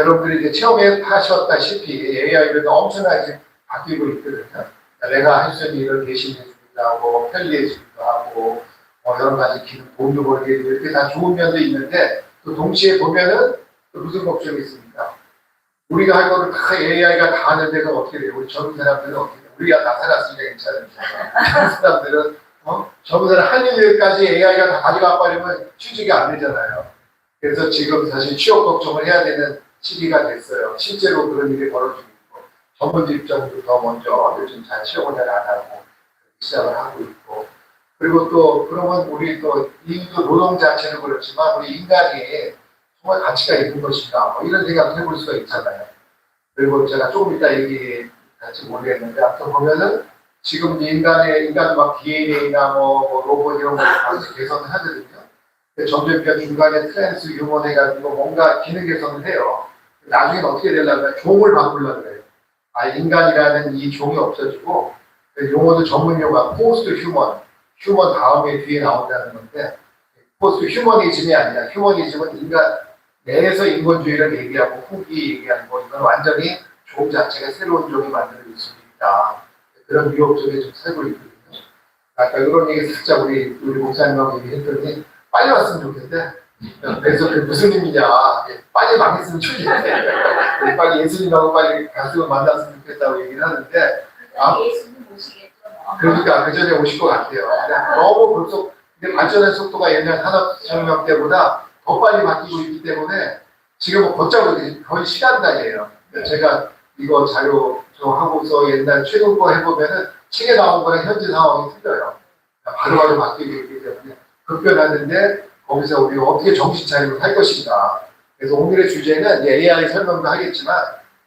여러분들이 이제 처음에 하셨다시피 AI가 엄청나게 바뀌고 있거든요. 내가 할 수 있는 일을 대신해주기도 하고, 편리해주기도 하고, 여러 가지 기능, 돈도 벌게 되고, 이렇게 다 좋은 면도 있는데, 또 동시에 보면은 또 무슨 걱정이 있습니까? 우리가 할 거를 다 AI가 다 하는 데가 어떻게 돼요? 우리 젊은 사람들은 어떻게 돼요? 우리가 다 살았으니까 괜찮은데, 젊은 사람들은, 젊은 사람 한 일까지 AI가 다 가져가 버리면 취직이 안 되잖아요. 그래서 지금 사실 취업 걱정을 해야 되는 시기가 됐어요. 실제로 그런 일이 벌어지고 있고, 전문직 입장도 더 먼저 요즘 잘 취업을 잘 안 하고 시작을 하고 있고, 그리고 또 그러면 우리 또 인도 노동 자체는 그렇지만 우리 인간이 정말 가치가 있는 것인가 뭐 이런 생각을 해볼 수가 있잖아요. 그리고 제가 조금 이따 얘기할지 모르겠는데, 아무튼 보면은 지금 인간도 막 DNA나 뭐 로봇 이런 거 개선을 하거든요. 점점 중간에 트랜스 휴먼 해가지고 뭔가 기능 개선을 해요. 나중에 어떻게 되려면 종을 바꾸려고 그래요. 인간이라는 이 종이 없어지고, 용어도 전문 용어가 포스트 휴먼 다음에 뒤에 나온다는 건데, 포스트 휴머니즘이 아니라, 휴머니즘은 인간 내에서 인본주의를 얘기하고 후기 얘기하는 거, 이건 완전히 종 자체가 새로운 종이 만들어질 수 있다. 그런 위협 속에 좀 살고 있거든요. 아까 이런 얘기 살짝 우리 목사님하고 얘기했더니, 빨리 왔으면 좋겠는데, 그래서 그게 무슨 의미냐, 빨리 망했으면 좋겠는데, 빨리 예수님하고 빨리 가수를 만났으면 좋겠다고 얘기를 하는데, 예수님 오시겠죠. 그러니까 그 전에 오실 것 같아요. 너무 벌써, 근데 발전의 속도가 옛날 산업혁명 때보다 더 빨리 바뀌고 있기 때문에 지금 걷자고 거의 시간단위예요. 제가 이거 자료 좀 하고서 옛날 최근 거 해보면은 책에 나온 거랑 현재 상황이 틀려요. 바로바로 바뀌고 있기 때문에 급변하는데 거기서 우리가 어떻게 정신 차리고 살 것인가. 그래서 오늘의 주제는 AI 설명도 하겠지만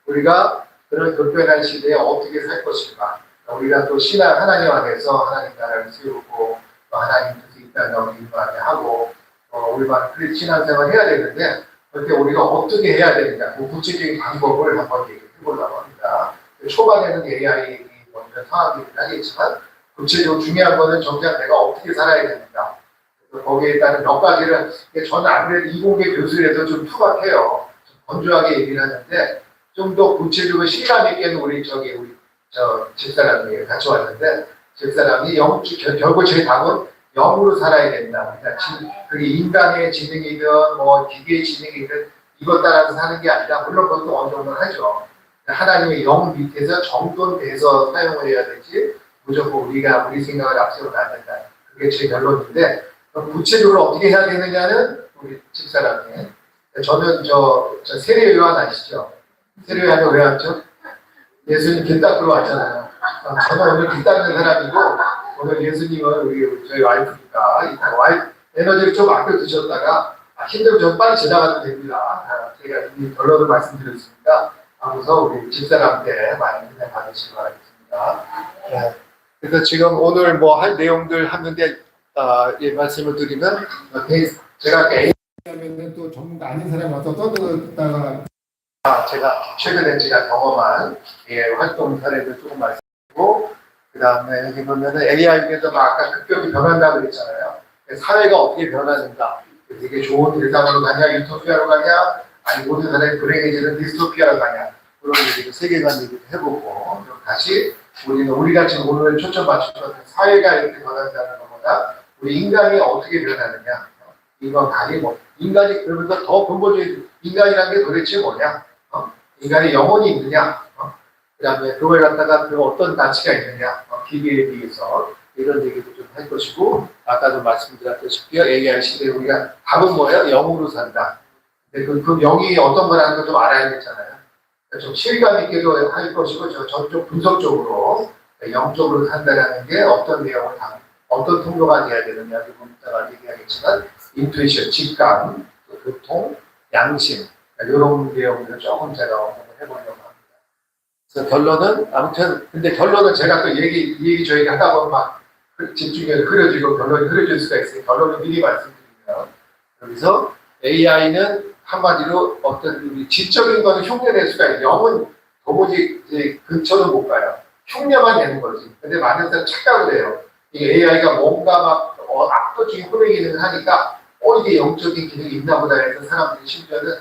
우리가 그런 급변한 시대에 어떻게 살 것인가. 우리가 또 신앙 하나님 안에서 하나님 나라를 세우고 또 하나님 뜻이 있다는 우리 마음에 하고 우리만 신앙생활 해야 되는데 그때 우리가 어떻게 해야 되는가 그 구체적인 방법을 한번 얘기해 보려고 합니다. 초반에는 AI 먼저 상황이긴 하겠지만 구체적으로 중요한 거는 정작 내가 어떻게 살아야 되는가. 거기에 따른 몇 가지를 저는 아무래도 이공계 교수라서 좀 투박해요. 좀 건조하게 얘기를 하는데 좀 더 구체적으로 실감 있게는 우리 집사람이 같이 왔는데 집사람이 결국 제 답은 영으로 살아야 된다. 그러니까 그게 인간의 지능이든 뭐 기계의 지능이든 이것 따라서 사는 게 아니라 물론 그것도 어느 정도 하죠. 하나님의 영 밑에서 정돈돼서 사용을 해야 되지 무조건 우리가 우리 생각을 앞세우면 안 된다. 그게 제 결론인데 구체적으로 어떻게 해야 되느냐는 우리 집사람이 저는 세례 요한 아시죠? 세례 요한이 왜 왔죠? 예수님 길 닦으러 왔잖아요. 저는 오늘 길 닦는 사람이고 오늘 예수님은 저희 와이프니까 와이프 에너지를 좀 아껴 두셨다가 힘들면 좀 빨리 지나가도 됩니다. 제가 이미 결론을 말씀드렸으니까 하고서 우리 집사람한테 많이 은혜 받으시기 바라겠습니다. 네. 그래서 지금 오늘 뭐 할 내용들 하는데 말씀을 드리면 제가 AI하면 또 전문가 아닌 사람이 와서 떠들다가 제가 최근에 제가 경험한 활동 사례를 조금 말씀드리고 그 다음에 여기 보면은 AI에서 아까 급격히 변한다고 그랬잖아요. 사회가 어떻게 변하는가 되게 좋은 대상으로 가냐 유토피아로 가냐 아니 모든 사람이 불행해지는 디스토피아로 가냐 그런 얘기도 세계관 얘기도 해보고 다시 우리가 지금 오늘 초점 맞추는 사회가 이렇게 변한다는 것보다 우리 인간이 어떻게 변하느냐 이건 아니 인간이 그러면서 더 근본적인 인간이라는 게 도대체 뭐냐 인간의 영혼이 있느냐 그 다음에 그걸 갖다가 그 어떤 가치가 있느냐 기계에 비해서 이런 얘기도 좀 할 것이고 아까도 말씀드렸다시피 AI 시대에 우리가 답은 뭐예요? 영으로 산다. 근데 그 영이 어떤 거라는 걸 좀 알아야겠잖아요. 좀 실감 있게도 할 것이고 저쪽 분석적으로 영적으로 산다라는 게 어떤 내용을 어떤 통로가 돼야 되느냐 이따가 얘기하겠지만 인투이션, 직감, 교통, 양심 이런 내용들을 조금 제가 언급을 해보려고 합니다. 그래서 결론은 아무튼 근데 결론은 제가 또 얘기 저희가 하다 보면 막 집중해서 흐려지고 결론이 흐려질 수가 있어요. 결론을 미리 말씀드리면 여기서 AI는 한마디로 어떤 지적인 거는 흉내낼 수가 있어요. 영은 도무지 이제 근처는 못 가요. 흉내만 내는 거지. 근데 많은 사람 착각을 해요. 이 AI가 뭔가 막 압도적인 혼의 기능을 하니까 이게 영적인 기능이 있나 보다 해서 사람들이 심지어는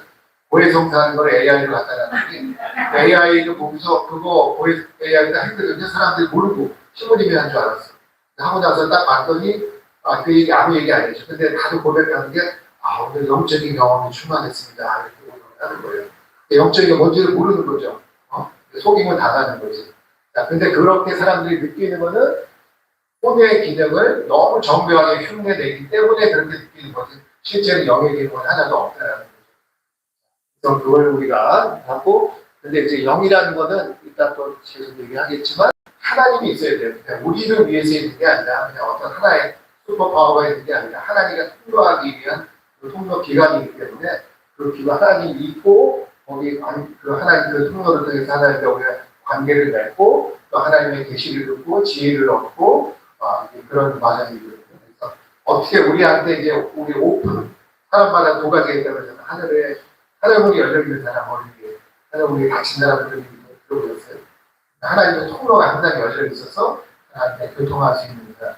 고해성사하는 걸 AI로 갖다 놨더니 AI를 보면서 그거 AI가 했거든요. 사람들이 모르고 신부님이 한 줄 알았어. 하고 나서 딱 봤더니 그 얘기 아무 얘기 안 했죠. 근데 다들 고백하는 게 오늘 영적인 경험이 충만했습니다. 이렇게 하는 거예요. 영적인 게 뭔지를 모르는 거죠. 속임을 당하는 거지. 자, 근데 그렇게 사람들이 느끼는 거는 혼의 기능을 너무 정교하게 흉내내기 때문에 그렇게 느끼는 거지. 실제로 영의 기능은 하나도 없다는 거죠. 그래서 그걸 우리가 하고, 근데 이제 영이라는 거는 이따 또 계속 얘기하겠지만 하나님이 있어야 돼요. 그러니까 우리를 위해서 있는 게 아니라 그냥 어떤 하나의 슈퍼파워가 있는 게 아니라 하나님과 통로하기 위한 그 통로 기관이기 때문에 그 기관 하나님이 있고 거기 그 하나님 그 통로를 통해서 하나님과 우리가 관계를 맺고 또 하나님의 계시를 듣고 지혜를 얻고 그런 과정이거든요. 그래서 어떻게 우리한테 이제 우리 오픈 사람마다 두 가지가 있다면 하늘문이 열려 있는 사람 어디에 하늘문이 닫힌 사람들이 들어보셨어요? 하나님의 통로가 항상 열려 있어서 하나님께 교통할 수 있는 사람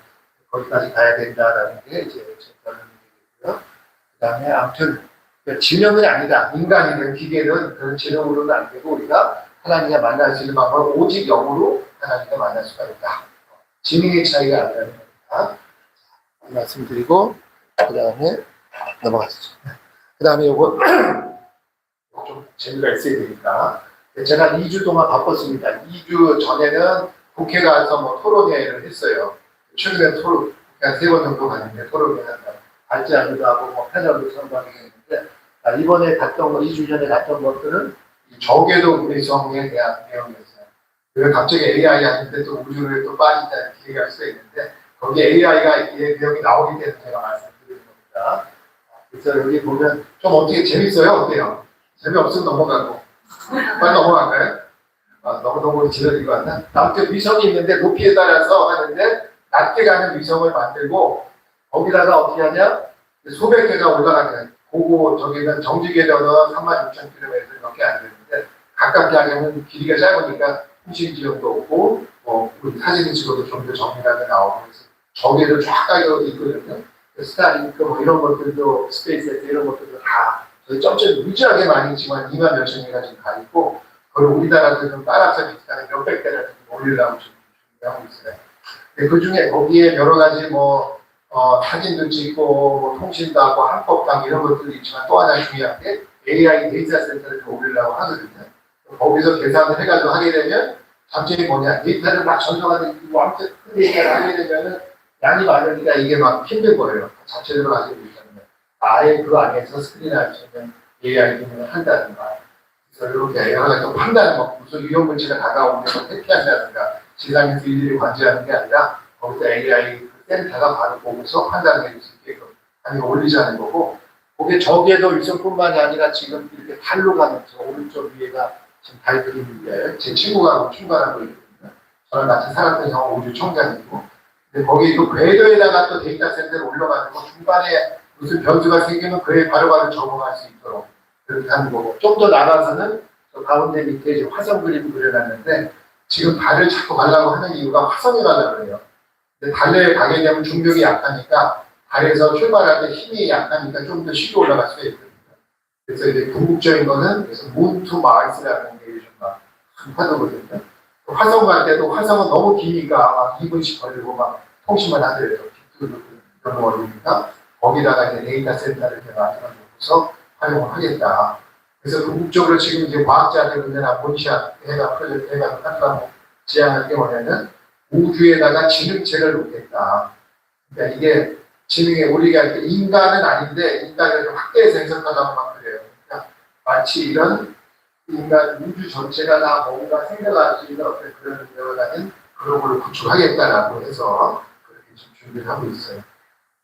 거기까지 가야 된다라는 게 이제 제 결론이고요. 그 다음에 아무튼 진영은 아니다. 인간이든 기계든 그런 진영으로는 안 되고 우리가 하나님과 만날 수 있는 방법은 오직 영으로 하나님과 만날 수가 있다. 진영의 차이가 아니라는 겁니다. 말씀드리고 그 다음에 넘어가시죠. 그 다음에 요거 좀 재미가 있어야 되니까 제가 2주 동안 바빴습니다. 2주 전에는 국회 가서 뭐 토론회를 했어요. 최근에 그냥 3번 정도 갔는데 토론회 발제하기도 하고 뭐 패널도 선발을 했는데 이번에 갔던 거 2주 전에 갔던 것들은 저궤도 운송에 대한 내용이었어요. 그래서 갑자기 AI한테 또 우주를 또 빠진다는 기회가 할 수가 있는데 거기에 AI가 이 내용이 나오기 때문에 제가 말씀드리는 겁니다. 그래서 여기 보면 좀 어떻게 재밌어요? 어때요? 재미없으면 넘어가고 빨리 넘어갈까요? 너무 지러진 것 같나? 아무튼 위성이 있는데 높이에 따라서 하는데 낮게 가는 위성을 만들고 거기다가 어떻게 하냐? 수백 개가 올라가는 고고 저기는 정지궤도는 36,000km밖에 안 되는데 가깝게 하려면 길이가 짧으니까 통신 지역도 없고 우리 사진을 찍어도 좀 더 정밀하게 나오고 그래서 저기에도 쫙 깔려 있거든요. 스타링크 뭐 이런 것들도 스페이스X 이런 것들도 다 저희 점점 무지하게 많이 있지만 2만 몇천 개가 지금 가 있고 그걸 우리나라도 좀 따라서 비슷하게 몇백 대를 올리려고 지금 준비하고 있어요. 그 중에 거기에 여러 가지 사진도 찍고 뭐 통신도 하고 한법도 하고 이런 것들도 있지만 또 하나 중요한 게 AI 데이터 센터를 올리려고 하거든요. 거기서 계산을 해가지고 하게 되면 장점이 뭐냐? 데이터를 막 전송하는 아무튼 큰 데이터를 하게 되면은 양이 많으니까 이게 막 힘든 거예요. 자체적으로 가지고 있다면 아예 그 안에서 스크린 할 수 있는 AI 기능을 한다든가 그래서 이렇게 AI가 또 판단을 무슨 위험 물질가 다가오는 걸 회피한다든가 지상에서 일일이 관제하는 게 아니라 거기서 AI 센터가 바로 보고서 판단을 해줄 수 있게끔 아니면 올리자는 거고 그게 저기에도 위성뿐만이 아니라 지금 이렇게 달로 가는 저 오른쪽 위에가 지금 달 그림인데 제 친구가 충관하고 있거든요. 저랑 같이 살았던 형 우주 총장이고 근데 거기 또 궤도에다가 또 데이터 센터를 올려가지고 중간에 무슨 변수가 생기면 그에 바로바로 적응할 수 있도록 그렇게 하는 거고 좀 더 나가서는 저 가운데 밑에 지금 화성 그림을 그려놨는데 지금 달을 자꾸 가려고 하는 이유가 화성에 가려고 해요. 근데 달에 가게 되면 중력이 약하니까 달에서 출발할 때 힘이 약하니까 좀 더 쉽게 올라갈 수가 있거든요. 그래서 이제 궁극적인 거는 그래서 문투 마이스라는 게 요즘 막 하거든요. 화성 갈 때도 화성은 너무 기니까 막 2분씩 걸리고 막 통신만 하더라도 이런 거 어려우니까 거기다가 이제 데이터 센터를 이렇게 만들어 놓고서 활용을 하겠다. 그래서 궁극적으로 지금 이제 과학자들이나 본시아 해가 프로젝트 해가 한다고 제안할 게 뭐냐면 우주에다가 지능체를 놓겠다. 그러니까 이게 지능의 우리가 인간은 아닌데 인간을 확대해서 해석하다만 그래요. 그러니까 마치 이런 인간 우주 전체가 다 뭔가 생각할 수 있는 어떤 그런 여러가지 그런 걸 구축하겠다라고 해서 그렇게 지금 준비를 하고 있어요.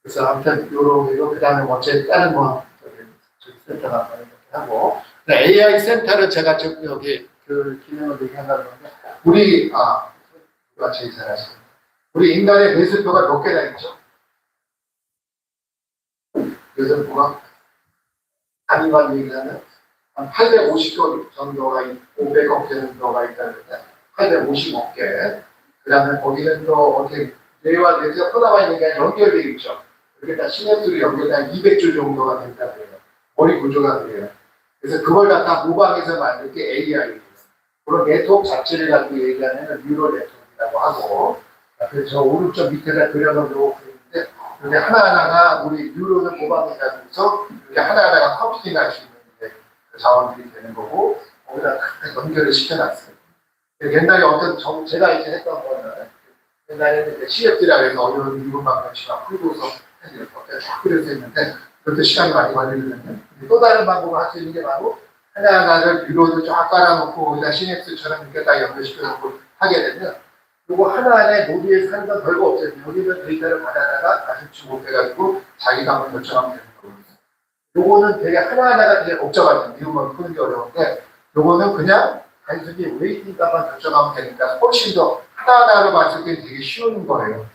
그래서 아무튼 요런 그 다음에 어째 다른 저기 센터가 이렇게 하고 AI 센터를 제가 지금 여기 그 기능을 얘기하려고 하는데 누가 제일 잘하시죠? 우리 인간의 배수표가 몇 개나 있죠? 배수표가 단위만 얘기하면 한 850개 정도가 500억 개 정도가 있다는데 850억 개. 그 다음에 거기는 또 어떻게 뇌와 뇌에서 포함되어 있는 게 연결되어 있죠. 그렇게 다 시냅스로 연결된 200줄 정도가 된다고 해요. 머리 구조가 그래요. 그래서 그걸 갖다 모방해서 만든 게 AI예요. 그런 네트워크 자체를 가지고 얘기하는 뉴럴 네트워크라고 하고, 그래서 저 오른쪽 밑에다 그려놓은 그림인데, 이게 하나하나가 우리 뉴런을 모방해가지고서 이렇게 하나하나가 컴퓨팅할 수 있는 이제 그 자원들이 되는 거고, 거기다 연결을 시켜놨어요. 옛날에 제가 이제 했던 거는, 옛날에는 이제 CFD라고 해서 어려운 미분 방정식만 풀고서 이렇게 쫙 그려서 했는데, 그것도 시간이 많이 걸리거든요. 또 다른 방법을 할 수 있는 게 바로 하나하나를 뷰로도 쫙 깔아놓고 거기다 시냅스처럼 이렇게 딱 연결시켜놓고 하게 되면 요거 하나하나의 모듈에 사는 건 별거 없어요. 여기는 데이터를 받아다가 다시 주목해가지고 자기가 한번 결정하면 되는 거거든요. 요거는 되게 하나하나가 되게 복잡하죠. 미국만 푸는 게 어려운데 요거는 그냥 단순히 웨이팅 값만 결정하면 되니까 훨씬 더 하나하나로 봤을 때 되게 쉬운 거예요.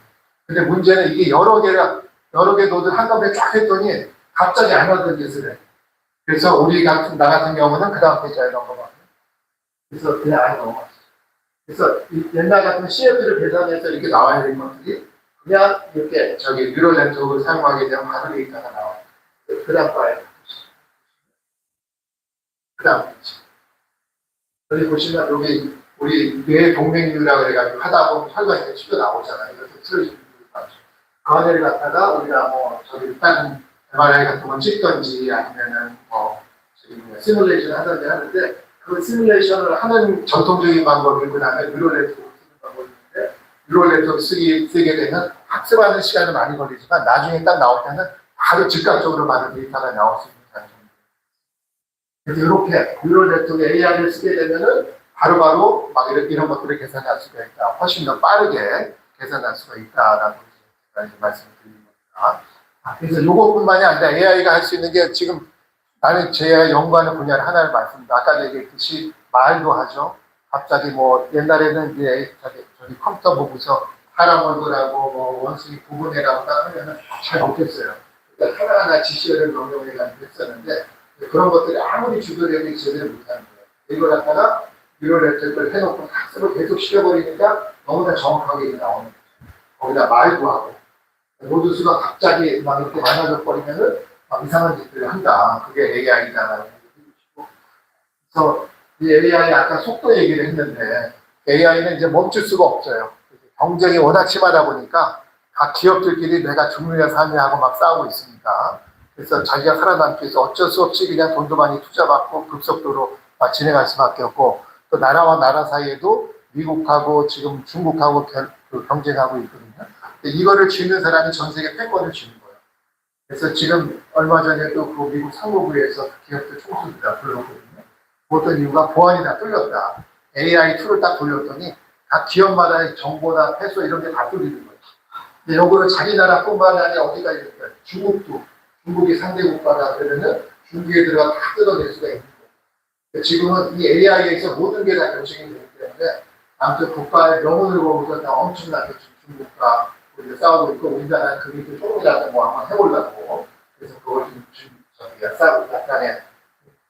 근데 문제는 이게 여러 개 노드를 한꺼번에 쫙 했더니 갑자기 안 하던 짓을 해. 그래서 나 같은 경우는 그 다음 페이지에 넘어가고. 그래서 그냥 안 넘어갔어. 그래서 옛날 같은 CF를 계산해서 이렇게 나와야 되는 것들이 그냥 이렇게 뉴럴 네트워크를 사용하게 되면 바로 데이터가 나와요. 그 다음 봐요. 그 다음 페이지. 여기 보시면 여기 우리 뇌 동맥류라고 해가지고 하다 보면 혈관에 치료 나오잖아요. 이렇게 틀어지는 그 안에를 갖다가 우리가 다른 MRI 같은 건 찍던지 아니면은 시뮬레이션 하던지 하는데 그 시뮬레이션을 하는 전통적인 방법이 그 다음에 뉴럴 네트워크 쓰는 방법인데 뉴럴 네트워크 쓰게 되면 학습하는 시간은 많이 걸리지만 나중에 딱 나올 때는 바로 즉각적으로 많은 데이터가 나올 수 있는 장점입니다. 그래서 이렇게 뉴럴 네트워크 AI를 쓰게 되면은 바로바로 막 이런 것들을 계산할 수가 있다. 훨씬 더 빠르게 계산할 수가 있다라고 말씀을 드립니다. 그래서 이것뿐만이 아니라 AI가 할 수 있는 게 지금 나는 제가 연구하는 분야를 하나를 말씀드립니다. 아까 얘기했듯이 말도 하죠. 갑자기 옛날에는 이제 저기 컴퓨터 보고서 사람 얼굴하고 원숭이 구분해라고 딱 하면은 잘 못했어요. 그러니까 하나하나 지시를 명령해가지고 했었는데 그런 것들이 아무리 주변에도 제대로 못하는 거예요. 이걸 갖다가 뉴럴 네트워크를 해놓고 학습을 계속 시켜버리니까 너무나 정확하게 나오는 거죠. 거기다 말도 하고 모든 수가 갑자기 막 이렇게 많아져 버리면은 이상한 짓들을 한다. 그게 AI다라는 얘기를 해주시고. 그래서 이 AI 아까 속도 얘기를 했는데 AI는 이제 멈출 수가 없어요. 경쟁이 워낙 심하다 보니까 각 기업들끼리 내가 죽느냐 사느냐 하고 막 싸우고 있으니까 그래서 자기가 살아남기 위해서 어쩔 수 없이 그냥 돈도 많이 투자받고 급속도로 진행할 수밖에 없고 또 나라와 나라 사이에도 미국하고 지금 중국하고 경쟁하고 있거든요. 이거를 쥐는 사람이 전 세계 패권을 쥐는 거예요. 그래서 지금 얼마 전에도 그 미국 상무부에서 기업들 총수들 다 불렀거든요. 어떤 이유가 보안이 다 뚫렸다. AI 툴을 딱 돌렸더니 각 기업마다 정보나 패소 이런 게 다 뚫리는 거예요. 근데 이거를 자기 나라뿐만 아니라 어디가 있을까요? 중국이 상대 국가다 그러면은 중국에 들어가 다 뜯어낼 수가 있는 거예요. 지금은 이 AI에서 모든 게 다 결정이 되기 때문에 아무튼 국가의 명운을 보고서 다 엄청나게 중국과 우리가 싸우고 있고 우리나라는 그게 조금이라도 한번 해보려고 그래서 그걸 싸우고 약간의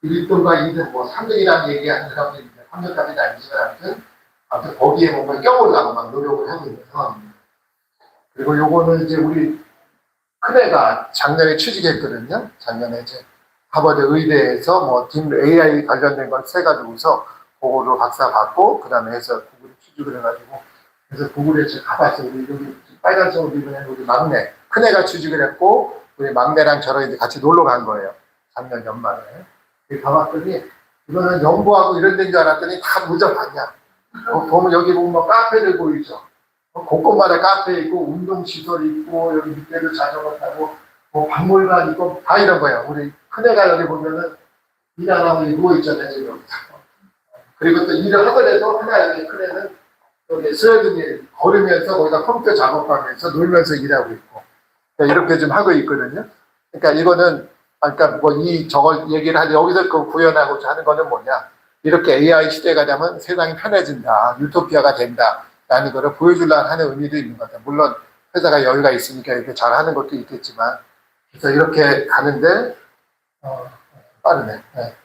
1등과 2등 3등이라는 얘기하는 사람들이 3등까지는 아니지만 아무튼 거기에 뭔가 껴보려고 막 노력을 하고 있는 상황입니다. 그리고 요거는 이제 우리 큰애가 작년에 취직했거든요. 작년에 이제 하버드 의대에서 AI 관련된 걸 세가지고서 그거로 박사 받고 그 다음에 해서 구글에 취직을 해가지고 그래서 구글에 제가 가봤어요. 우리 여기 빨간색으로 입은 우리 막내 큰애가 취직을 했고 우리 막내랑 저랑 이제 같이 놀러 간 거예요. 작년 연말에. 가봤더니 이거는 연구하고 이런 데인 줄 알았더니 다 무적하냐. 보면 여기 보면 카페들 보이죠. 곳곳마다 카페 있고 운동시설 있고 여기 밑에도 자전거 타고 박물관 있고 다 이런 거예요. 우리 큰애가 여기 보면은 일 안 하고 누워있잖아요. 지금. 그리고 또 일을 하더라도 하나 여기 큰애는 여기 스웨덴이 걸으면서 거기다 컴퓨터 작업하면서 놀면서 일하고 있고 이렇게 좀 하고 있거든요. 그러니까 이거는 아까 저걸 얘기를 하는데 여기서 그 구현하고자 하는 거는 뭐냐? 이렇게 AI 시대가 되면 세상이 편해진다, 유토피아가 된다라는 거를 보여주려는 하는 의미도 있는 것 같아요. 물론 회사가 여유가 있으니까 이렇게 잘하는 것도 있겠지만 그래서 이렇게 가는데 빠르네. 네.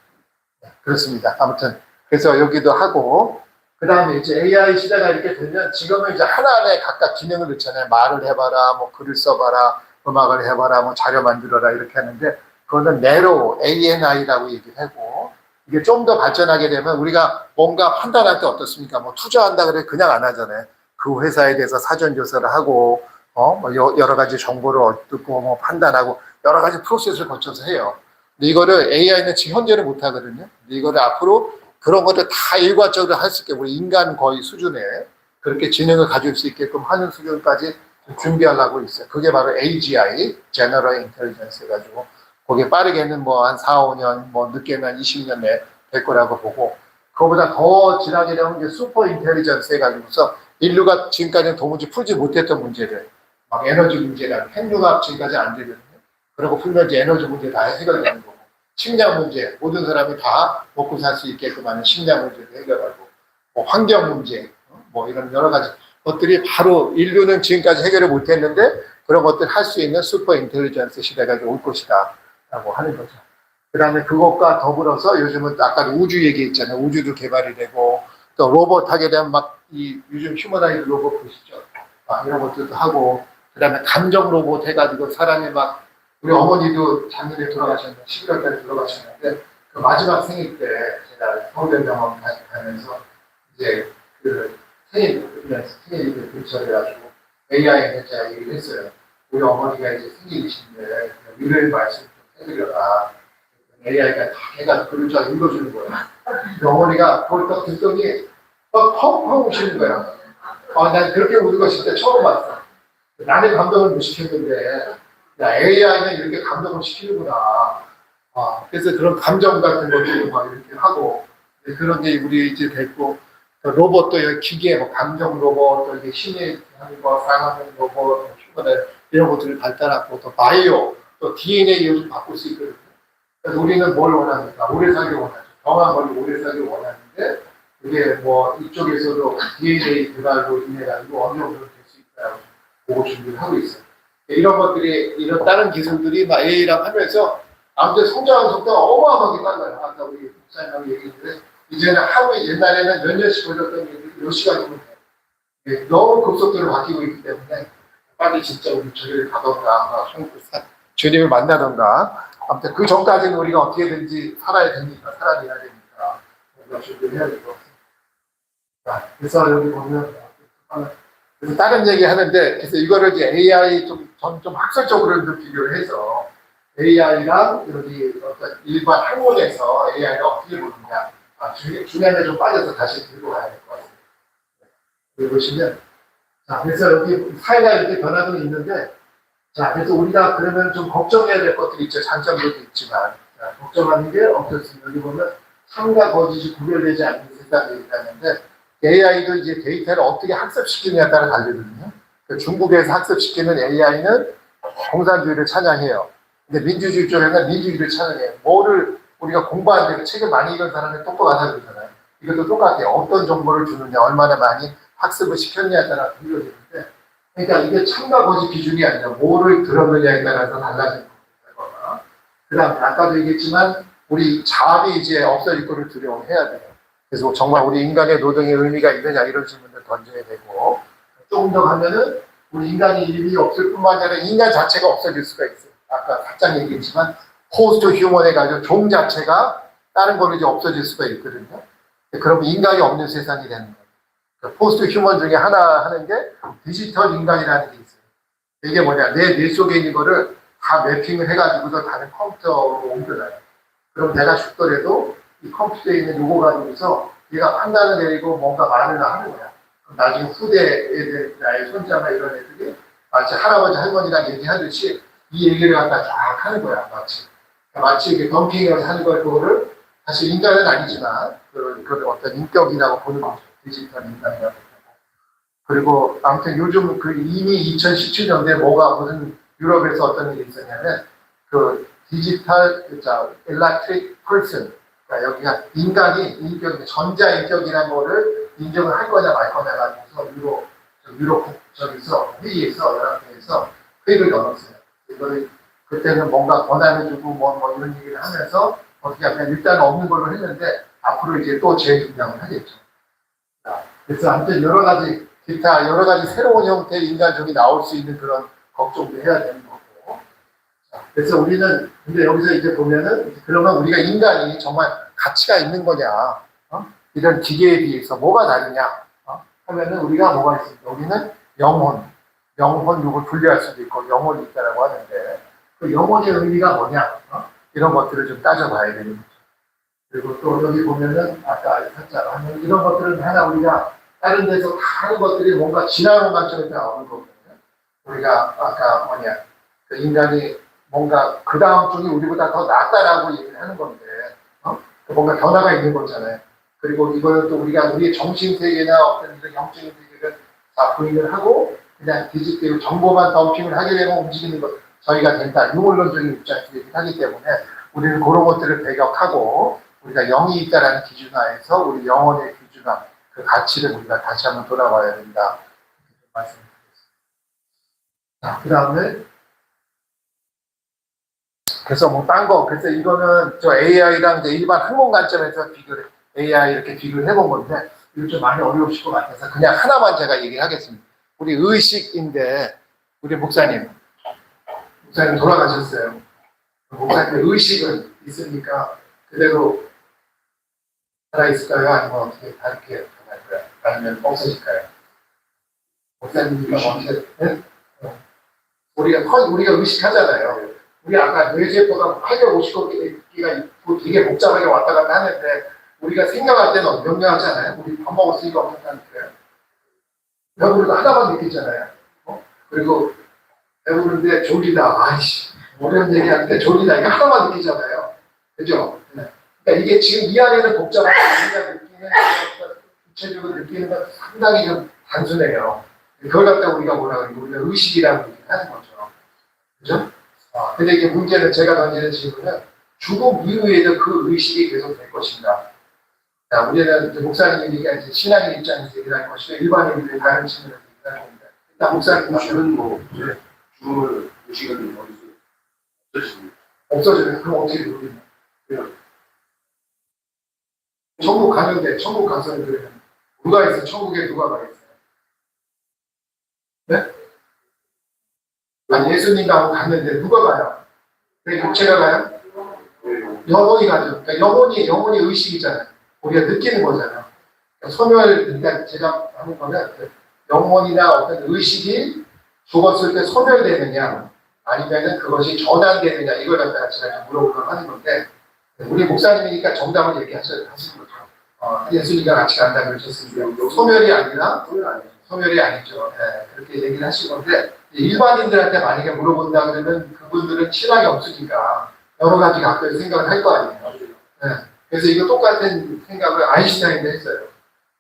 그렇습니다. 아무튼 그래서 여기도 하고. 그 다음에 이제 AI 시대가 이렇게 되면 지금은 이제 하나하나에 각각 기능을 넣잖아요. 말을 해봐라, 글을 써봐라, 음악을 해봐라, 자료 만들어라 이렇게 하는데 그거는 네로 ANI라고 얘기를 하고 이게 좀 더 발전하게 되면 우리가 뭔가 판단할 때 어떻습니까? 뭐 투자한다 그래 그냥 안 하잖아요. 그 회사에 대해서 사전 조사를 하고 뭐 여러 가지 정보를 얻고 뭐 판단하고 여러 가지 프로세스를 거쳐서 해요. 근데 이거를 AI는 지금 현재는 못 하거든요. 근데 이거를 앞으로 그런 것들 다 일괄적으로 할 수 있게 우리 인간 거의 수준에 그렇게 지능을 가질 수 있게끔 하는 수준까지 준비하려고 있어요. 그게 바로 AGI, General Intelligence 해가지고 거기에 빠르게는 뭐 한 4, 5년, 뭐 늦게는 한 20년 내에 될 거라고 보고 그거보다 더 지나게 되면 이제 슈퍼 인텔리전스 해가지고서 인류가 지금까지는 도무지 풀지 못했던 문제들 막 에너지 문제나 핵융합 지금까지 안 되거든요. 그리고 풀면 이제 에너지 문제 다 해결되는 거고 식량 문제 모든 사람이 다 먹고 살 수 있게끔 하는 식량 문제도 해결하고 뭐 환경 문제 뭐 이런 여러 가지 것들이 바로 인류는 지금까지 해결을 못했는데 그런 것들 할 수 있는 슈퍼 인텔리전스 시대가 올 것이다 라고 하는 거죠. 그 다음에 그것과 더불어서 요즘은 아까 우주 얘기했잖아요. 우주도 개발이 되고 또 로봇 하게 되면 막 이 요즘 휴머나이드 로봇 보시죠. 이런 것들도 하고 그 다음에 감정 로봇 해가지고 사람이 막 우리 어머니도 작년에 돌아가셨는데 11월 달에 돌아가셨는데 그 마지막 생일 때 제가 서울대병원 가면서 이제 그 생일을 근처해가지고 AI에 제가 얘기를 했어요. 우리 어머니가 이제 생일이신데 위로의 말씀 좀 해드려라. AI가 다 해가지고 글을 쫙 읽어주는 거야. 그 어머니가 그걸 딱 듣더니 막 펑펑 우시는 거야. 난 그렇게 우는 거 진짜 처음 봤어. 나는 감동을 못 시켰는데 야, AI는 이렇게 감동을 시키는구나. 그래서 그런 감정 같은 것들을 막 이렇게 하고 그런 게 우리 이제 됐고 로봇도 여기 기계, 뭐 감정 로봇, 또 이게 신이 하는 거, 상하는 로봇, 휴머나 이런 것들을 발달하고 또 바이오, 또 DNA 요즘 바꿀 수 있거든요. 그래서 우리는 뭘 원합니까? 오래 살기 원하죠. 병원 걸리 오래 살기 원하는데 그게 뭐 이쪽에서도 DNA 개발로 인해 가지고 어느 정도 될 수 있다고 보고 준비를 하고 있어요. 이런 것들이 이런 다른 기술들이 막 AI랑 하면서 아무튼 성장하는 속도가 어마어마하게 빨라요. 아까 우리 목사님하고 얘기했는데 이제는 하루에 옛날에는 몇 년씩 걸렸던 일이 몇 시간이면 돼요. 너무 급속도로 바뀌고 있기 때문에 빨리 진짜 우리 저기를 가던가 주님을 만나던가 아무튼 그 전까지는 우리가 어떻게든지 살아야 되니까 살아내야 되니까 우리가 준비를 해야 될 것 같습니다. 그래서 여기 보면 그래서 다른 얘기 하는데 그래서 이거를 이제 AI 좀 학술적으로 좀 비교를 해서 AI랑 여기 어떤 일반 학원에서 AI를 어떻게 보느냐 중간에 좀 빠져서 다시 들고 가야 될 것 같습니다. 여기 보시면 그래서 여기 사회가 이렇게 변화도 있는데 그래서 우리가 그러면 좀 걱정해야 될 것들이 있죠. 장점도 있지만 걱정하는 게 어떻습니까? 여기 보면 참과 거짓이 구별되지 않는 세상이 있다는데 AI도 이제 데이터를 어떻게 학습시키느냐에 따라 다르거든요. 중국에서 학습시키는 AI는 공산주의를 찬양해요. 근데 민주주의 쪽에는 민주주의를 찬양해요. 뭐를 우리가 공부하는데 책을 많이 읽은 사람이 똑똑하다 그러잖아요. 이것도 똑같아요. 어떤 정보를 주느냐, 얼마나 많이 학습을 시켰느냐에 따라 비교되는데, 그러니까 이게 참과 거짓 기준이 아니라 뭐를 들었느냐에 따라서 달라지는 거거나. 그 다음에 아까도 얘기했지만 우리 자압이 이제 없어질 거를 두려워해야 돼요. 그래서 정말 우리 인간의 노동의 의미가 있느냐 이런 질문을 던져야 되고 조금 더 가면은 우리 인간이 의미 없을 뿐만 아니라 인간 자체가 없어질 수가 있어요. 아까 살짝 얘기했지만 포스트 휴먼 해가지고 종 자체가 다른 걸로 이제 없어질 수가 있거든요. 그러면 인간이 없는 세상이 되는 거예요. 포스트 휴먼 중에 하나 하는 게 디지털 인간이라는 게 있어요. 이게 뭐냐, 내 속에 있는 거를 다 매핑을 해가지고서 다른 컴퓨터로 옮겨놔요. 그럼 내가 죽더라도 이 컴퓨터에 있는 요거 가지고서 얘가 판단을 내리고 뭔가 말을 하는 거야. 그럼 나중에 후대 애들, 나의 손자나 이런 애들이 마치 할아버지 할머니랑 얘기하듯이 이 얘기를 갖다 쫙 하는 거야, 마치 이렇게 덤핑을 하는 걸, 그거를 사실 인간은 아니지만 그런 어떤 인격이라고 보는 거죠. 디지털 인간이라고. 그리고 아무튼 요즘 이미 2017년도에 무슨 유럽에서 어떤 일이 있었냐면 디지털 일렉트릭 퍼슨, 그러니까 여기가 인간이 인격, 전자 인격이라는 거를 인정을 할 거냐 말 거냐 가지고서 유럽 저기서 회의에서 연합회에서 회의를 열었어요. 이거를 그때는 뭔가 권한을 주고 뭐 이런 얘기를 하면서 어떻게 하면 일단 없는 걸로 했는데 앞으로 이제 또 재등장을 하겠죠. 그래서 아무튼 여러 가지 기타 여러 가지 새로운 형태의 인간적이 나올 수 있는 그런 걱정도 해야 되는 거고. 그래서 우리는 근데 여기서 이제 보면은 그러면 우리가 인간이 정말 가치가 있는 거냐? 이런 기계에 비해서 뭐가 다르냐? 하면은 우리가 뭐가 있습니까? 여기는 영혼 요걸 분리할 수도 있고 영혼이 있다라고 하는데 그 영혼의 의미가 뭐냐? 이런 것들을 좀 따져봐야 되는 거죠. 그리고 또 여기 보면은 아까 하는 이런 것들은 하나 우리가 다른 데서 다른 것들이 뭔가 지나는 관점에서 나오는 거거든요. 우리가 아까 그 인간이 뭔가 그 다음 쪽이 우리보다 더 낫다라고 얘기를 하는 건데, 뭔가 변화가 있는 거잖아요. 그리고 이거는 또 우리가 우리의 정신 세계나 어떤 이런 영적인 세계를 다 부인을 하고 그냥 뒤집대고 정보만 덤핑을 하게 되면 움직이는 것, 저희가 된다. 유물론적인 입장에서 얘기를 하기 때문에 우리는 그런 것들을 배격하고 우리가 영이 있다라는 기준하에서 우리 영혼의 기준화, 그 가치를 우리가 다시 한번 돌아봐야 된다. 이렇게 말씀드리겠습니다. 자, 그 다음에 그래서 뭐 딴 거, 그래서 이거는 저 AI랑 이제 일반 항공 관점에서 비교를, AI 이렇게 비교를 해본 건데, 이거 좀 많이 어려우실 것 같아서 그냥 하나만 제가 얘기를 하겠습니다. 우리 의식인데, 우리 목사님 돌아가셨어요. 목사님 의식은 있으니까 그대로 살아있을까요? 아니면 어떻게 다르게 변할까요? 아니면 없어질까요? 목사님이 어떻게, 네? 우리가 의식하잖아요. 우리 아까 뇌세포가 850개가 있고 되게 복잡하게 왔다 갔다 하는데 우리가 생각할 때는 명료하잖아요. 우리 밥 먹었으니까 어떡하니까요. 배부르다 하나만 느끼잖아요. 그리고 배부른데 졸리다. 아이씨, 어려운 얘기하는데 졸리다. 이거 하나만 느끼잖아요. 그죠? 네. 그러니까 이게 지금 이 안에는 복잡하게 우리가 느끼는 구체적으로 느끼는 건 상당히 좀 단순해요. 그걸 갖다 우리가 뭐라 그러고 우리가 의식이라고 얘기를 하는 거죠. 그죠? 근데 이게 문제는 제가 던지는 질문은 죽음 이후에도 그 의식이 계속 될 것인가? 자, 우리는 목사님이 얘기하는 신앙의 입장에서 얘기를 할 것이고 일반인들이 다른 측면에서 얘기를 할 겁니다. 일단 목사님 의식은 뭐 이제 죽음을 의식은 어디서 없어집니다. 없어지면 그럼 어떻게 되냐? 천국 가는데 천국 가서는 그러면 누가 있어? 천국에 누가 가 있어요? 네? 아니 예수님하고 갔는데 누가 가요? 내 육체가 가요? 영혼이 가죠. 그러니까 영혼이 의식이잖아요. 우리가 느끼는 거잖아요. 그러니까 제가 하는 거는 영혼이나 어떤 의식이 죽었을 때 소멸되느냐, 아니면은 그것이 전환되느냐, 이걸 갖다가 제가 물어보려고 하는 건데, 우리 목사님이니까 정답을 얘기하시는 거죠. 예수님과 같이 간다 그러셨습니다. 소멸이 아니죠. 네, 그렇게 얘기를 하신 건데, 일반인들한테 만약에 물어본다 그러면 그분들은 신앙이 없으니까 여러 가지 각도의 생각을 할 거 아니에요. 네. 그래서 이거 똑같은 생각을 아인슈타인도 했어요.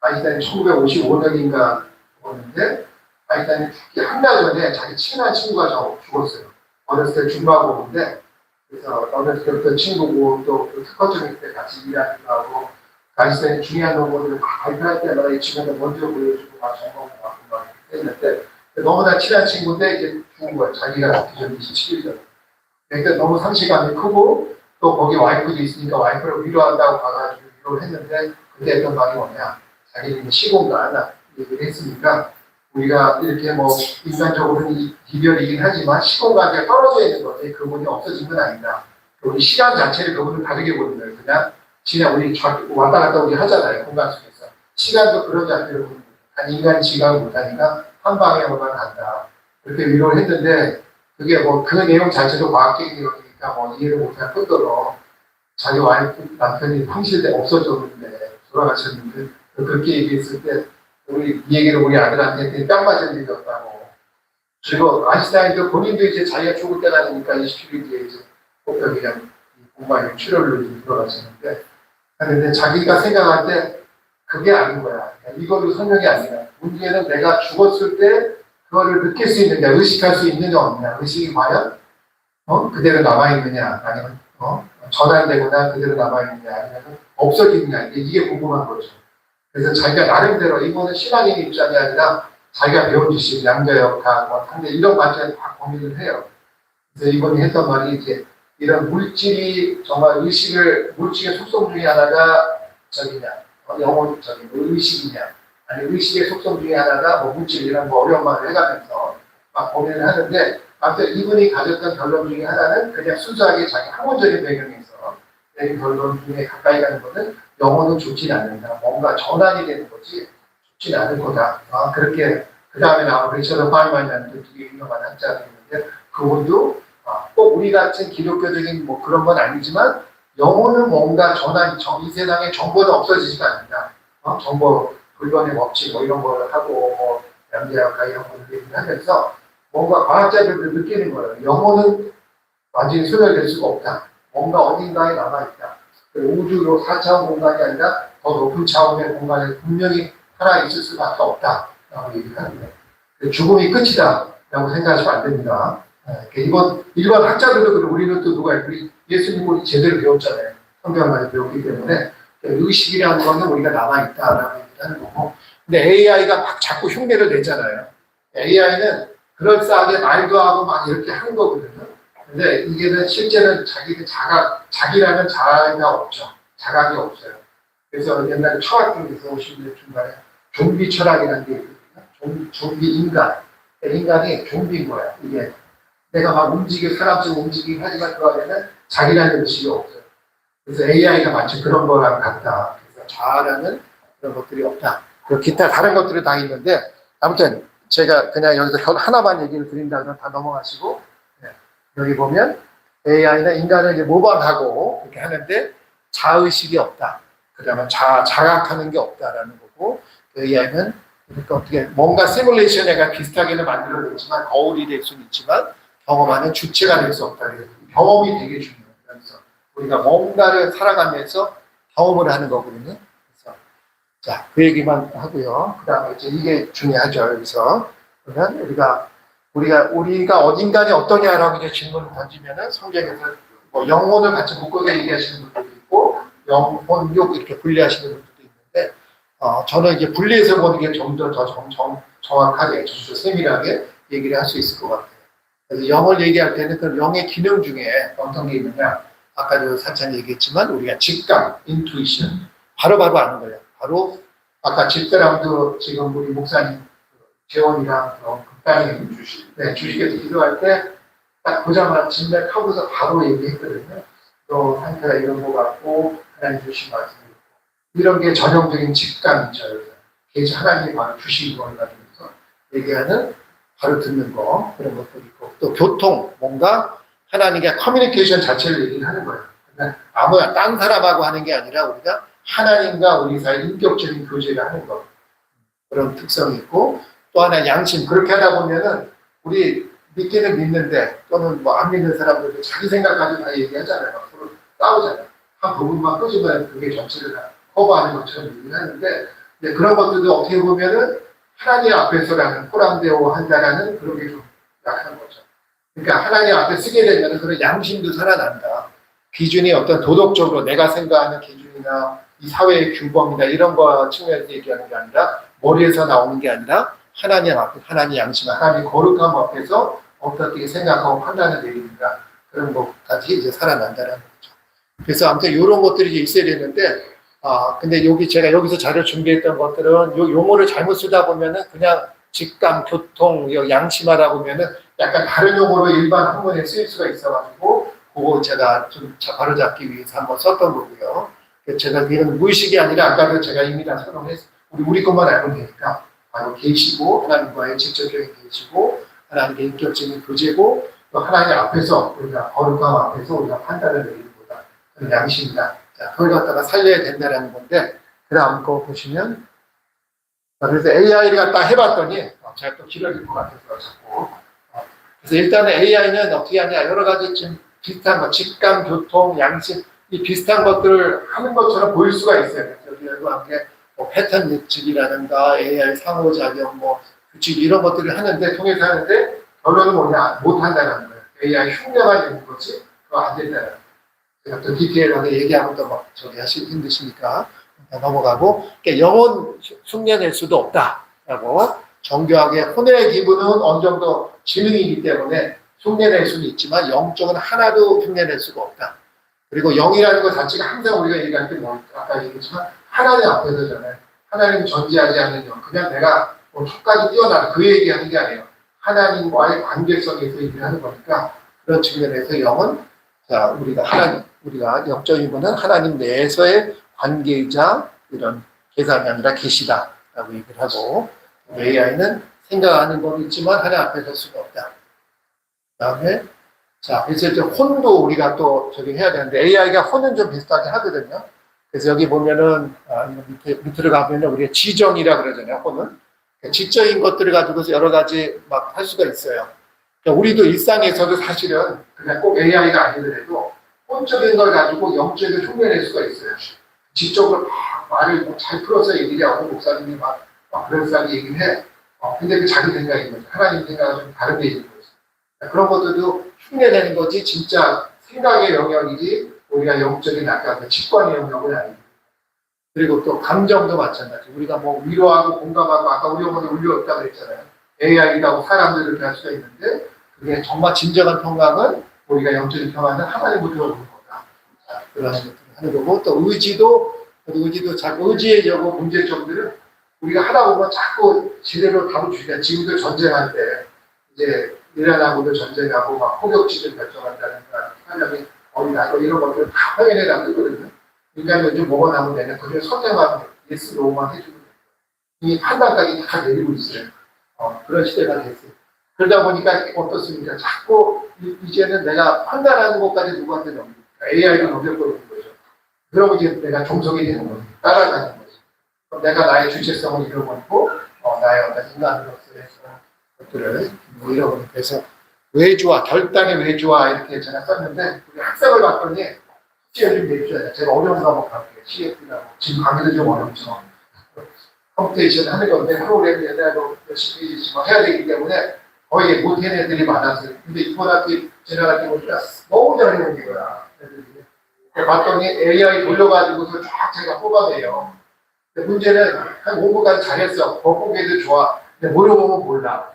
아인슈타인이 1955년인가 죽었는데 아인슈타인이 죽기 한 달 전에 자기 친한 친구가 죽었어요. 어렸을 때 중마고인데 그래서 어렸을 때부터 친구고 또 특허증일 때 같이 일하기도 하고 아인슈타인이 중요한 논문을 발표할 때마다 이 친구가 먼저 보여주고 막 전공하고 막 했는데 너무나 친한 친구인데 이제 죽은 거예요. 자기가 죽기 전 27일 전. 그러니까 너무 상실감이 크고 또 거기 와이프도 있으니까 와이프를 위로한다고 가가지고 위로를 했는데 그때 했던 말이 뭐냐. 자기는 시공도 안 하. 얘기를 했으니까 우리가 이렇게 뭐 인간적으로는 이별이긴 하지만 시공간에 떨어져 있는 것에 그분이 없어진 건 아니다. 우리 시간 자체를 그분은 다르게 보는 거예요. 그냥 우리 왔다 갔다 우리 하잖아요. 공간 속에서. 시간도 그런 자체로 보는 거예요. 인간이 지각을 못하니까 한 방향으로만 간다. 그렇게 위로를 했는데 그게 뭐 그 내용 자체도 과학적인 내용이니까 뭐 이해를 못할 뿐더러 자기 와이프 남편이 황실대 없어졌는데 돌아가셨는데 그렇게 얘기했을 때 우리 이 얘기를 우리 아들한테 뺨 맞은 일이 없다고. 그리고 아인슈타인도 본인도 이제 자기가 죽을 때가 되니까 20일 뒤에 이제 꼭 그냥 공부하는 출혈로 들어가시는데 근데 자기가 생각할 때 그게 아닌 거야. 이걸로 설명이 아니라 문제는 내가 죽었을 때 그거를 느낄 수 있느냐, 의식할 수 있느냐 없느냐. 의식이 과연 그대로 남아있느냐, 아니면 전환되거나 그대로 남아있느냐, 아니면 없어지느냐. 이게 궁금한 거죠. 그래서 자기가 나름대로 이거는 신앙인 입장이 아니라 자기가 배운 지식, 양자역학, 상대 이런 관점에서 다 고민을 해요. 그래서 이분이 했던 말이 이제 이런 물질이 정말 물질의 속성 중에 하나가 영혼적인 의식이냐, 아니 의식의 속성 중에 하나가 뭐 물질이랑 뭐 어려운 말을 해가면서 막 고민을 하는데 아무튼 이분이 가졌던 결론 중에 하나는 그냥 순수하게 자기 학문적인 배경에서 내린 결론 중에 가까이 가는 것은 영혼은 좋진 않는다. 뭔가 전환이 되는 거지 좋진 않은 거다. 그렇게 그 다음에 나온 리처드 파이만이라는 되게 유명한 학자가 있는데 그분도 꼭 우리 같은 기독교적인 뭐 그런 건 아니지만 영혼은 뭔가 전환이 이 세상에 정보는 없어지지가 않는다. 정보 불변의 법칙 뭐 이런 걸 하고 뭐 양자역학 이런 걸 얘기를 하면서 뭔가 과학자들도 느끼는 거예요. 영혼은 완전히 소멸될 수가 없다. 뭔가 어딘가에 남아있다. 우주로 4차원 공간이 아니라 더 높은 차원의 공간에 분명히 하나 있을 수밖에 없다. 라고 얘기를 하는데 죽음이 끝이다. 라고 생각하시면 안 됩니다. 이건 일반 학자들도 그렇고 우리는 또 누가 우리 예수 믿고 제대로 배웠잖아요. 성경 많이 배웠기 때문에 의식이라는 거는 우리가 남아있다라고 얘기를 하는 거고 근데 AI가 막 자꾸 흉내를 내잖아요. AI는 그럴싸하게 말도 하고 막 이렇게 하는 거거든요. 근데 이게는 실제는 자기라는 자아가 없죠. 자각이 없어요. 그래서 옛날에 철학교에서 오신 분 중간에 좀비 철학이라는 게 있거든요. 좀비 인간. 인간이 좀비인 거야. 이게 내가 막 사람처럼 움직이긴 하지만 그 안에는 자기라는 의식이 없어요. 그래서 AI가 마치 그런 거랑 같다. 그래서 자아라는 그런 것들이 없다. 그리고 기타 다른 것들이 다 있는데 아무튼 제가 그냥 여기서 하나만 얘기를 드린다 그러면 다 넘어가시고 여기 보면 AI는 인간을 이제 모방하고 이렇게 하는데 자의식이 없다. 그다음에 자각하는 게 없다라는 거고 AI는 그러니까 어떻게 뭔가 시뮬레이션에 비슷하게는 만들어냈지만 거울이 될 수는 있지만 경험하는 주체가 될 수 없다. 경험이 되게 중요해요. 그래서 우리가 뭔가를 살아가면서 경험을 하는 거거든요. 그래서 자, 그 얘기만 하고요. 그다음에 이제 이게 중요하죠. 여기서 그러면 우리가 어딘가에 어떠냐라고 이제 질문을 던지면은 성경에서 뭐 영혼을 같이 묶어서 얘기하시는 분들도 있고 영혼, 육 이렇게 분리하시는 분들도 있는데 저는 이제 분리해서 보는 게 좀 더 정확하게, 좀 더 세밀하게 얘기를 할 수 있을 것 같아요. 그래서 영을 얘기할 때는 그 영의 기능 중에 어떤 게 있느냐, 아까도 살짝 얘기했지만 우리가 직감, 인투이션, 바로바로 아는 거예요. 바로 아까 집사람도 지금 우리 목사님 재원이랑 극단에 주식에서 기도할 때 딱 보자마자 진맥하고서 바로 얘기했거든요. 또 상태가 이런 거 같고 하나님 주신 말씀 이런 게 전형적인 직감이죠. 그래서 하나님이 바로 주신 거라면서 얘기하는 바로 듣는 거 그런 것도 있고 또 교통 뭔가 하나님과 커뮤니케이션 자체를 얘기를 하는 거예요. 그러니까 아무나 딴 사람하고 하는 게 아니라 우리가 하나님과 우리 사이 인격적인 교제를 하는 거 그런 특성이 있고 또 하나 양심 그렇게 하다 보면은 우리 믿기는 믿는데 또는 뭐 안 믿는 사람들도 자기 생각까지 다 얘기하잖아요. 서로 싸우잖아요. 한 부분만 끄집어야 그게 전체를 다 커버하는 것처럼 얘기를 하는데 그런 것들도 어떻게 보면은 하나님 앞에서라는 호랑대오 한다라는 그런 게 좀 약한 거죠. 그러니까 하나님 앞에 쓰게 되면 그런 양심도 살아난다. 기준이 어떤 도덕적으로 내가 생각하는 기준이나 이 사회의 규범이나 이런 거 측면에서 얘기하는 게 아니라 머리에서 나오는 게 아니라 하나님 앞에, 하나님 양심, 하나님 거룩함 앞에서 어떻게 생각하고 판단을 내립니다. 그런 것까지 이제 살아난다는 거죠. 그래서 아무튼 이런 것들이 이제 있어야 되는데, 근데 제가 여기서 자료 준비했던 것들은 요 용어를 잘못 쓰다 보면은 그냥 직감, 교통, 양심하다 보면은 약간 다른 용어로 일반 한문에 쓰일 수가 있어가지고, 그거 제가 좀 바로잡기 위해서 한번 썼던 거고요. 제가 이런 무의식이 아니라 아까도 제가 이미 다 설명했어요. 우리 것만 알면 되니까. 바로 계시고 하나님과의 직접적인 계시고 하나님의 인격적인 교제고 또 하나님 앞에서 우리가 거룩함 앞에서 우리가 판단을 내리는 거다. 그런 양심이다. 자, 그걸 갖다가 살려야 된다는 건데 그 다음 거 보시면 그래서 AI를 갖다 해봤더니 제가 또 길어질 것 같아서 자꾸 그래서 일단은 AI는 어떻게 하냐 여러 가지 좀 비슷한 거 직감, 교통, 양심 이 비슷한 것들을 하는 것처럼 보일 수가 있어요. 여기에도 함께 패턴 예측이라든가 AI 상호작용, 규칙 이런 것들을 하는데 통해서 하는데 결론은 뭐냐 못한다는 거예요. AI 흉내만 내는 거지 그거 안 된다는 거예요. 제가 또 디테일하게 얘기하면 또 막 저기 하시기 힘드시니까 넘어가고 영혼 흉내낼 수도 없다라고 정교하게 혼의 기분은 어느 정도 지능이기 때문에 흉내낼 수는 있지만 영적은 하나도 흉내낼 수가 없다. 그리고 영이라는 것 자체가 항상 우리가 얘기할 때 아까 얘기했지만 하나님 앞에서잖아요. 하나님 존재하지 않는 영. 그냥 내가 턱까지 뛰어나는 그 얘기하는 게 아니에요. 하나님과의 관계성에서 얘기를 하는 거니까 그런 측면에서 영은 자 우리가 우리가 영적인 거는 하나님 내에서의 관계이자 이런 계산이 아니라 계시다라고 얘기를 하고, AI는 생각하는 건 있지만 하나님 앞에 설 수가 없다. 그다음에 자, 그래서 이제 혼도 우리가 또 저기 해야 되는데, AI가 혼은 좀 비슷하게 하거든요. 그래서 여기 보면은 밑으로 가면은 우리가 지정이라 그러잖아요. 혼은 지적인 것들을 가지고서 여러 가지 막 할 수가 있어요. 그러니까 우리도 일상에서도 사실은 그냥 꼭 AI가 아니더라도 혼적인 걸 가지고 영적인 흉내낼 수가 있어요. 지적으로 막 말을 잘 풀어서 얘기를 하고 목사님이 막 그럴싸하게 얘기를 해. 근데 그 자기 생각인 거죠. 하나님 생각은 좀 다른 게 있는 거죠. 그런 것들도 흉내내는 거지 진짜 생각의 영역이지 우리가 영적인 아까 그 직관의 영역은 아니고. 그리고 또 감정도 마찬가지. 우리가 뭐 위로하고 공감하고 아까 우리 어머니 울렸다고 그랬잖아요. AI라고 사람들을 할 수가 있는데 그게 정말 진정한 평강은 우리가 영적인 평강은 하나님부터 오는 거다. 자, 그런 것들을 하는 거고 또 의지도 자꾸 의지의 여고 문제점들은 우리가 하다 보면 자꾸 제대로 다루주니까 지금도 전쟁할 때 이제 이란하고도 전쟁하고 막 포격지를 결정한다든가 하나님이 어디나 이런 것들을 다 확인해 놔두거든요. 인간이 요즘 뭐가 나면 되냐 그걸 선택하면 예스 노만 해주고 이미 판단까지 다 내리고 있어요. 그런 시대가 됐어요. 그러다 보니까 어떻습니까? 자꾸 이제는 내가 판단하는 것까지 누구한테 넘깁니까? AI가 넘겨버리는 거죠. 그러고 이제 내가 종속이 되는 거죠. 따라가는 거죠. 그럼 내가 나의 주체성을 잃어버리고 나의 어떤 인간으로서의 것들을 잃어버리고 그래서 외주화, 결단의 외주화 이렇게 제가 썼는데 우리 학생을 봤더니 시험 좀 내주셔야 제가 어려운 거 한번 갈게요. CF라고. 지금 강의도 좀 어렵죠. 컴퓨테이션 하는 건데 프로그램 얘네도 몇십 페이지씩 해야 되기 때문에 거의 못하는 애들이 많았어요. 근데 이번 학기 지나갈 때 보니까 너무 잘 해온 거야. 애들이. 봤더니 AI 돌려가지고서 쫙 제가 뽑아내요. 근데 문제는 한 5분까지 잘했어. 보기에도 좋아. 근데 물어보면 몰라.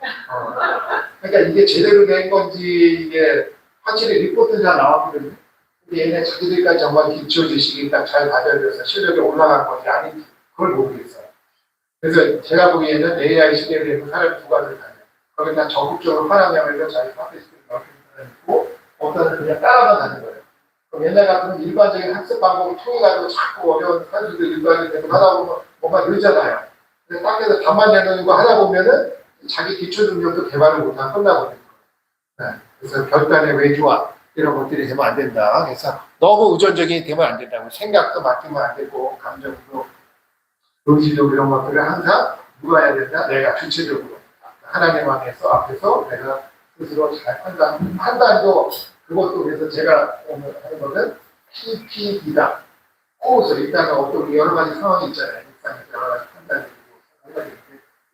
그러니까 이게 제대로 된 건지 이게 확실히 리포트는 잘 나왔거든요. 근데 얘네 자기들까지 정말 기초 지식이 딱 잘 받아들여서 실력이 올라간 건지 아닌지 그걸 모르겠어요. 그래서 제가 보기에는 AI 시대에 대해서 사람 두 가지를 가요. 거기다 적극적으로 하나님을 자기 카페시티를 넣고 어떤 그냥 따라만 가는 거예요. 그럼 옛날 같은 일반적인 학습 방법을 통해가지고 자꾸 어려운 산수들 일반적인 데도 하다 보면 뭔가 늘잖아요. 그래서 딱해서 답만 내놓는 거 하다 보면은 자기 기초 능력도 개발을 못하고 끝나거든요. 네. 그래서 결단의 외주화 이런 것들이 되면 안 된다. 그래서 너무 의존적이 되면 안 된다고. 생각도 맡기면 안 되고 감정도 의지도 이런 것들을 항상 누가 해야 된다? 내가 주체적으로 하나님 앞에서 내가 스스로 잘 판단도 그것도 그래서 제가 오늘 하는 것은 PPD다. 호흡을 일단은 어떤 여러 가지 상황이 있잖아요. 일상에서 여러 가지 판단이 되고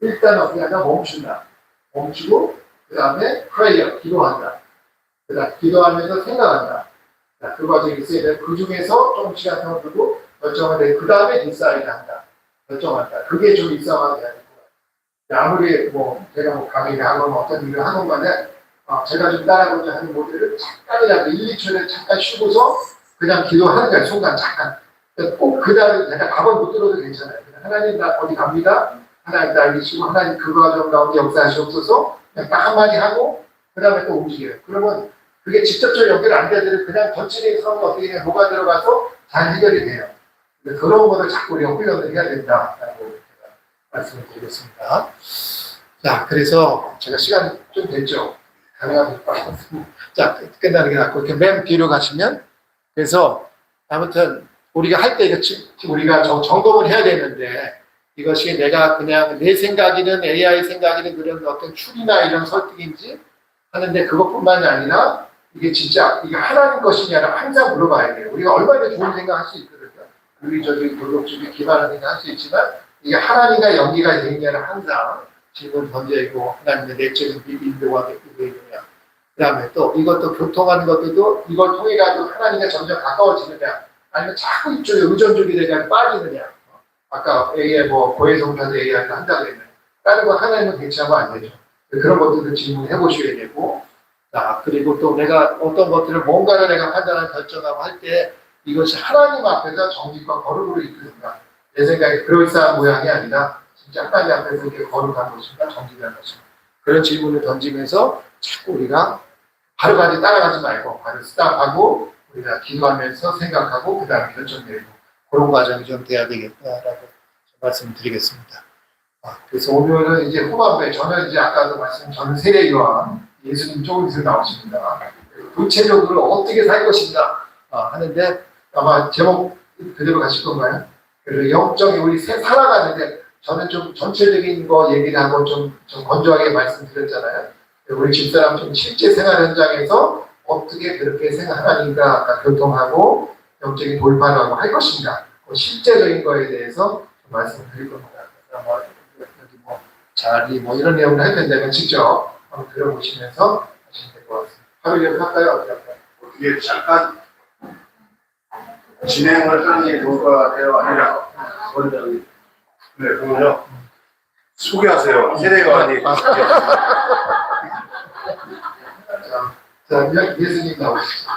일단은 어떻게 하나 멈춘다. 멈추고 그 다음에 프레이어 기도한다. 그 다음 기도하면서 생각한다. 그 과정이 있어야 돼. 그 중에서 조금 시간 을 두고 결정을 내. 그 다음에 디사이드 한다. 결정한다. 그게 좀 일상화가 돼야 될 것 같아요. 아무리 제가 강의를 하거나 어떤 일을 하건 간에 제가 좀 따라가고자 하는 모델을 잠깐이라도 1, 2초를 잠깐 쉬고서 그냥 기도하는 거예요. 순간 잠깐. 꼭 그날은 내가 밥을 못 들어도 괜찮아요. 하나님 나 어디 갑니다. 하나님 나 알리시고 하나님 그 과정 가운데 역사하시옵소서 그냥 딱 한마디 하고 그 다음에 또 움직여요. 그러면 그게 직접적으로 연결 안 되더라도 그냥 전체적인 상황이 어떻게 그냥 녹아 들어가서 잘 해결이 돼요. 그런 것을 자꾸 우리가 훈련을 해야 된다라고 말씀을 드리겠습니다. 자, 그래서 제가 시간이 좀 됐죠. 가능하면 자, 끝나는 게 낫고 이렇게 맨 뒤로 가시면 그래서 아무튼 우리가 할 때 우리가 점검을 해야 되는데 이것이 내가 그냥 내 생각이든 AI 생각이든 그런 어떤 추리나 이런 설득인지 하는데 그것뿐만이 아니라 이게 진짜 이게 하나님 것이냐를 항상 물어봐야 돼요. 우리가 얼마나 좋은 생각 할 수 있거든요. 윤리적인 도덕적인 기반을 생각할 수 있지만 이게 하나님과 연기가 되느냐를 항상 질문 던져있고 하나님의 내적인 인도가 되느냐. 그 다음에 또 이것도 교통하는 것들도 이걸 통해 가지고 하나님과 점점 가까워지느냐 아니면 자꾸 이쪽에 의존적이 되냐 빠지느냐. 아까 AI 고해성사도 AI가 한다고 했는데 다른 거 하나님은 대체하면 안 되죠. 그런 것들을 질문해 보셔야 되고 자 그리고 또 내가 어떤 것들을 뭔가를 내가 판단하고 결정하고 할 때 이것이 하나님 앞에서 정직과 거룩으로 이끌는가. 내 생각에 그럴싸한 모양이 아니라 진짜 하나님 앞에서 이렇게 거룩한 것인가 정직한 것인가. 그런 질문을 던지면서 자꾸 우리가 바로바로 따라가지 말고 바로 스탑하고 우리가 기도하면서 생각하고 그 다음에 결정내고 그런 과정이 좀 돼야 되겠다라고 말씀드리겠습니다. 그래서 오늘은 이제 후반부에 저는 이제 아까도 저는 세례요한 예수님 조금 있으면 나오십니다. 구체적으로 어떻게 살 것인가 하는데 아마 제목 그대로 가실 건가요? 그래서 영적인 우리 살아가는데 저는 좀 전체적인 거 얘기를 하고 좀 건조하게 말씀드렸잖아요. 우리 집사람 좀 실제 생활 현장에서 어떻게 그렇게 하나님과 아까 교통하고 영적인 돌파를 하고 할 것인가 그 실제적인 거에 대해서 말씀을 드릴 겁니다. 여기 자리 이런 내용을 할 텐데 직접 한번 들어보시면서 하시면 될 것 같습니다. 하루 좀 할까요? 어떻게 잠깐 진행을 하는 게 좋을 것 같아요? 아니라 원장님. 네, 그러면요. 소개하세요. 세례요한이. 자, 예수님 나오시죠.